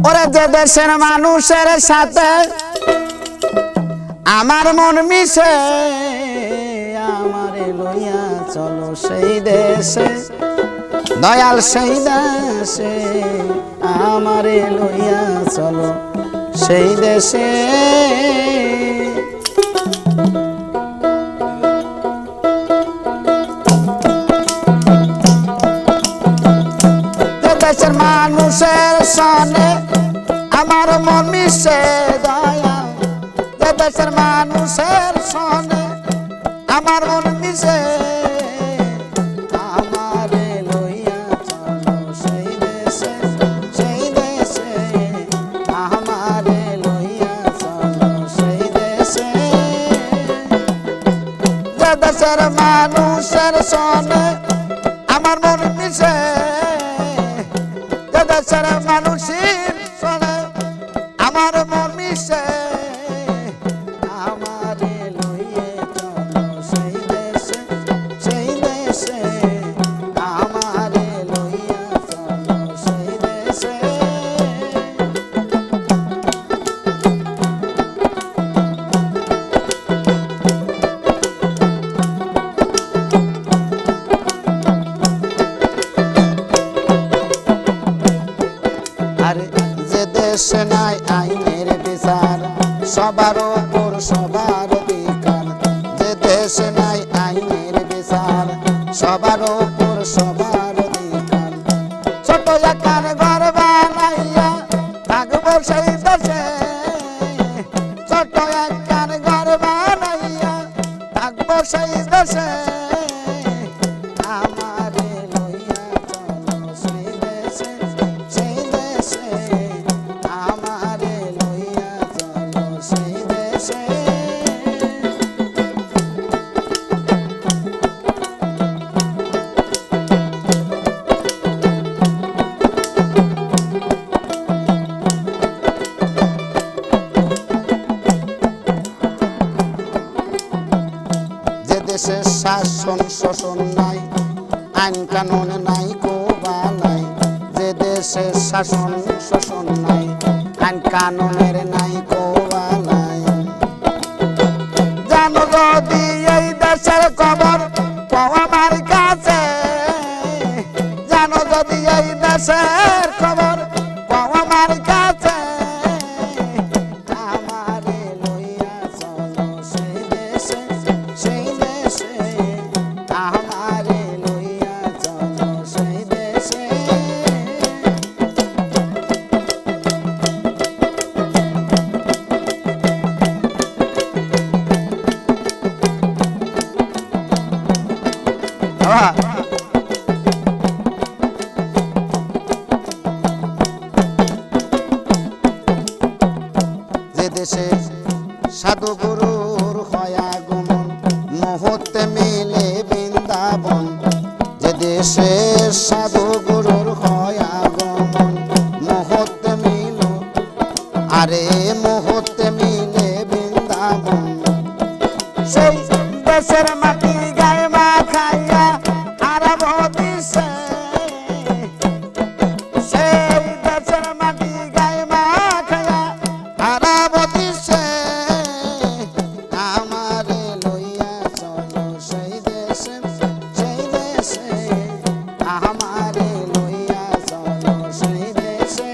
ওরে যে দেশের মানুষের সাথে আমার মন মিশে আমারে লইয়া চলো সেই দেশে দয়াল সেই দেশে আমারে লইয়া চলো সেই দেশে দেশের মানুষের সনে আমার মন মিশে দয়াল দেশের মানুষের সনে আমার মন মিশে আমারে লইয়া চলো সেই দেশে আমারে লইয়া চলো সেই দেশে দেশের মানুষের সনে আমার মন মিশে দেশের মানুষের সনে আমার মন মিশে আমারে লইয়ে চলো সেই দেশে আমারে লইয়া চলো সেই দেশে আরে যে দেশে নাই আইনের বিচার সবার উপর সবার অধিকার যে দেশে নাই আইনের বিচার সবার উপর সবার অধিকার ছোট একার ঘর বানাইয়া থাকবো সেই দেশে ছোট একার ঘর বানাইয়া থাকবো সেই দেশে আমারে লইয়া চলো সেই দেশে আমারে লইয়া চলো সেই দেশে যে দেশে শাসন শোষণ নাই আইন কানুন নাই কোবালাই যে দেশে শাসন শোষণ নাই আইন কানুনের নাই কোবালাই জানো যদি এই দেশের খবর আমার কাছে জানো যদি এই দেশের খবর আমার কাছে আমারে লইয়া চলো সেই দেশে আমারে লইয়া চলো সেই দেশে যে দেশে সাধু গুরুর হয় আগমন মুহূর্তে মিলে বৃন্দাবন যে দেশে সাধু গুরুর হয় আগমন মুহূর্তে মিল আরে মুহূর্তে মিলে বৃন্দাবন সেই দেশের মাটি গায়ে মাখাইয়া আরব দিশে সেই দেশের মাটি গায়ে মাখাইয়া আরব দিশে আমারে লইয়া চলো সেই দেশে আমারে লইয়া চলো সেই দেশে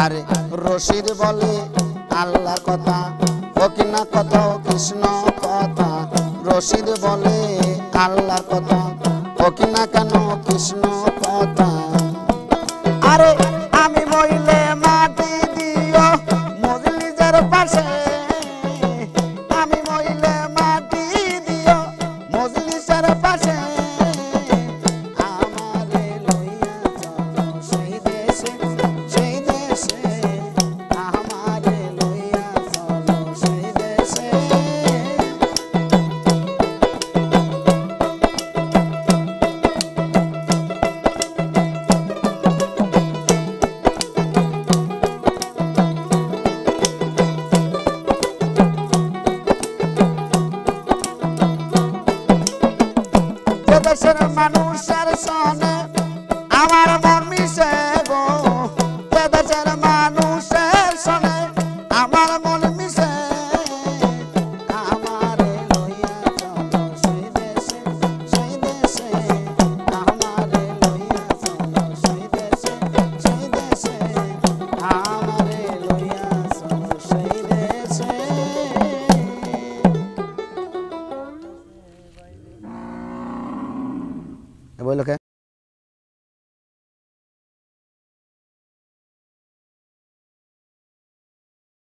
আরে রশিদ বলে আল্লাহর কথা ফকিনা কথা কৃষ্ণ কথা রশিদ বলে আল্লাহর কথা ফকিনা কেন কৃষ্ণ